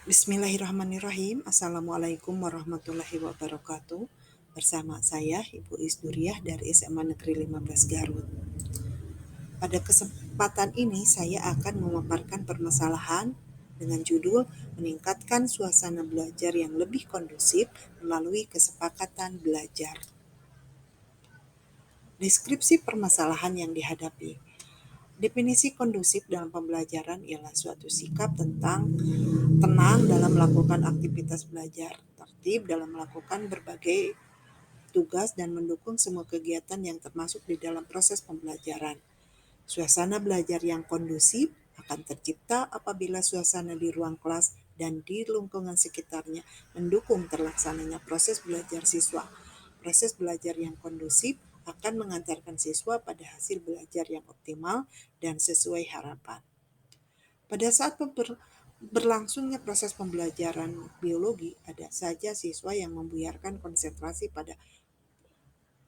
Bismillahirrahmanirrahim. Assalamualaikum warahmatullahi wabarakatuh. Bersama saya Ibu Isduriah dari SMA Negeri 15 Garut. Pada kesempatan ini saya akan memaparkan permasalahan dengan judul meningkatkan suasana belajar yang lebih kondusif melalui kesepakatan belajar. Deskripsi permasalahan yang dihadapi. Definisi kondusif dalam pembelajaran ialah suatu sikap tentang tenang dalam melakukan aktivitas belajar, tertib dalam melakukan berbagai tugas dan mendukung semua kegiatan yang termasuk di dalam proses pembelajaran. Suasana belajar yang kondusif akan tercipta apabila suasana di ruang kelas dan di lingkungan sekitarnya mendukung terlaksananya proses belajar siswa. Proses belajar yang kondusif akan mengantarkan siswa pada hasil belajar yang optimal dan sesuai harapan. Pada saat berlangsungnya proses pembelajaran biologi, ada saja siswa yang membuyarkan konsentrasi pada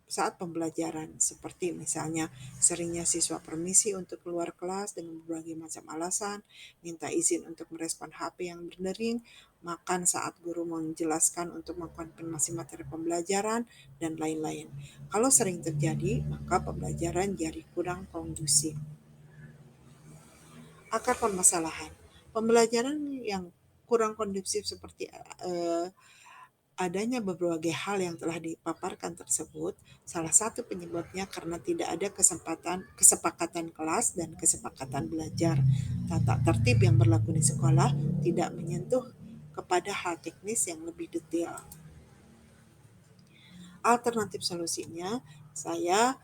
saat pembelajaran, seperti misalnya seringnya siswa permisi untuk keluar kelas dengan berbagai macam alasan, minta izin untuk merespon HP yang berdering, makan saat guru menjelaskan untuk mengkonfirmasi materi pembelajaran, dan lain-lain. Kalau sering terjadi, maka pembelajaran jadi kurang kondusif. Akar permasalahan. Pembelajaran yang kurang kondusif seperti adanya berbagai hal yang telah dipaparkan tersebut, salah satu penyebabnya karena tidak ada kesepakatan kelas dan kesepakatan belajar. Tata tertib yang berlaku di sekolah tidak menyentuh kepada hal teknis yang lebih detail. Alternatif solusinya, saya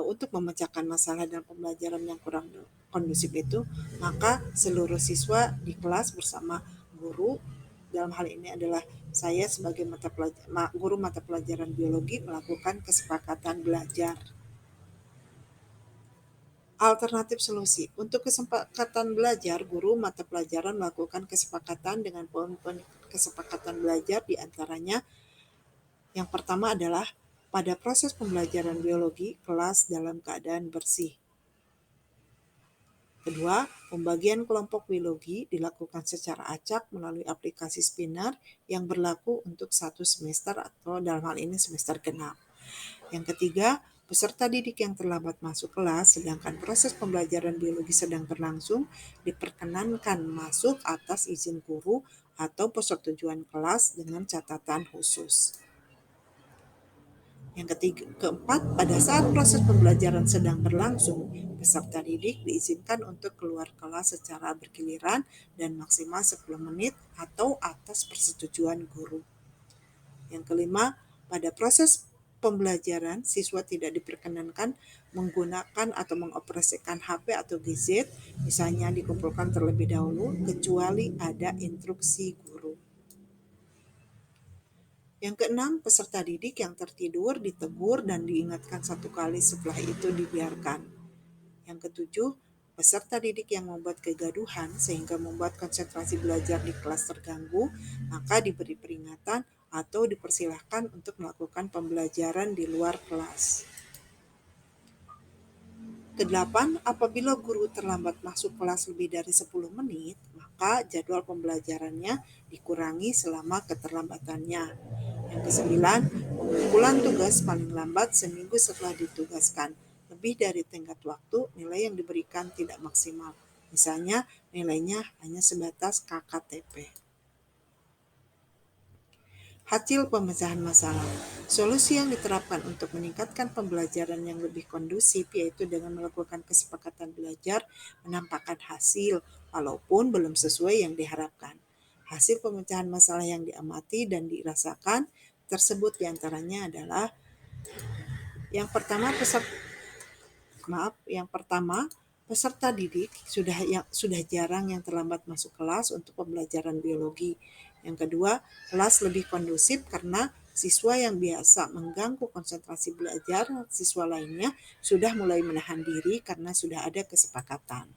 untuk memecahkan masalah dalam pembelajaran yang kurang kondusif itu, maka seluruh siswa di kelas bersama guru, dalam hal ini adalah saya sebagai guru mata pelajaran biologi, melakukan kesepakatan belajar. Alternatif solusi. Untuk kesepakatan belajar, guru mata pelajaran melakukan kesepakatan dengan poin-poin kesepakatan belajar, di antaranya yang pertama adalah pada proses pembelajaran biologi, kelas dalam keadaan bersih. Kedua, pembagian kelompok biologi dilakukan secara acak melalui aplikasi Spinner yang berlaku untuk satu semester atau dalam hal ini semester genap. Yang ketiga, peserta didik yang terlambat masuk kelas sedangkan proses pembelajaran biologi sedang berlangsung diperkenankan masuk atas izin guru atau persetujuan kelas dengan catatan khusus. Yang keempat, pada saat proses pembelajaran sedang berlangsung, peserta didik diizinkan untuk keluar kelas secara bergiliran dan maksimal 10 menit atau atas persetujuan guru. Yang kelima, pada proses pembelajaran, siswa tidak diperkenankan menggunakan atau mengoperasikan HP atau gadget, misalnya dikumpulkan terlebih dahulu, kecuali ada instruksi guru. Yang keenam, peserta didik yang tertidur ditegur dan diingatkan satu kali, setelah itu dibiarkan. Yang ketujuh, peserta didik yang membuat kegaduhan sehingga membuat konsentrasi belajar di kelas terganggu, maka diberi peringatan atau dipersilahkan untuk melakukan pembelajaran di luar kelas. Kedelapan, apabila guru terlambat masuk kelas lebih dari 10 menit, maka jadwal pembelajarannya dikurangi selama keterlambatannya. Yang kesembilan, pengumpulan tugas paling lambat seminggu setelah ditugaskan. Lebih dari tenggat waktu, nilai yang diberikan tidak maksimal. Misalnya, nilainya hanya sebatas KKTP. Hasil pemecahan masalah. Solusi yang diterapkan untuk meningkatkan pembelajaran yang lebih kondusif yaitu dengan melakukan kesepakatan belajar menampakkan hasil walaupun belum sesuai yang diharapkan. Hasil pemecahan masalah yang diamati dan dirasakan tersebut diantaranya adalah yang pertama peserta didik sudah jarang yang terlambat masuk kelas untuk pembelajaran biologi. Yang kedua, kelas lebih kondusif karena siswa yang biasa mengganggu konsentrasi belajar siswa lainnya sudah mulai menahan diri karena sudah ada kesepakatan.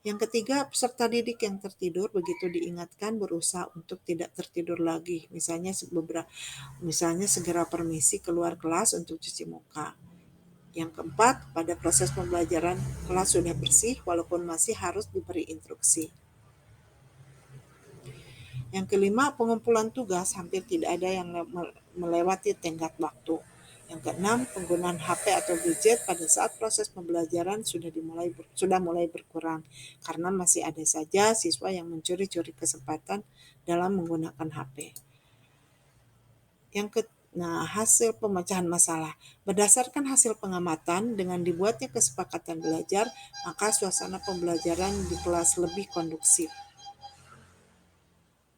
Yang ketiga, peserta didik yang tertidur begitu diingatkan berusaha untuk tidak tertidur lagi. Misalnya segera permisi keluar kelas untuk cuci muka. Yang keempat, pada proses pembelajaran kelas sudah bersih walaupun masih harus diberi instruksi. Yang kelima, pengumpulan tugas hampir tidak ada yang melewati tenggat waktu. Yang keenam, penggunaan HP atau gadget pada saat proses pembelajaran sudah mulai berkurang karena masih ada saja siswa yang mencuri-curi kesempatan dalam menggunakan HP. Hasil pemecahan masalah. Berdasarkan hasil pengamatan, dengan dibuatnya kesepakatan belajar, maka suasana pembelajaran di kelas lebih kondusif.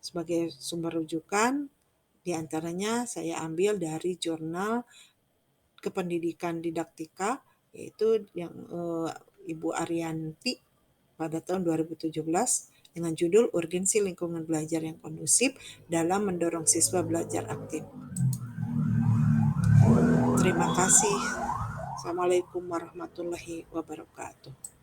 Sebagai sumber rujukan, diantaranya saya ambil dari jurnal Kependidikan Didaktika, yaitu yang Ibu Arianti pada tahun 2017 dengan judul Urgensi Lingkungan Belajar yang Kondusif dalam Mendorong Siswa Belajar Aktif. Terima kasih. Assalamualaikum warahmatullahi wabarakatuh.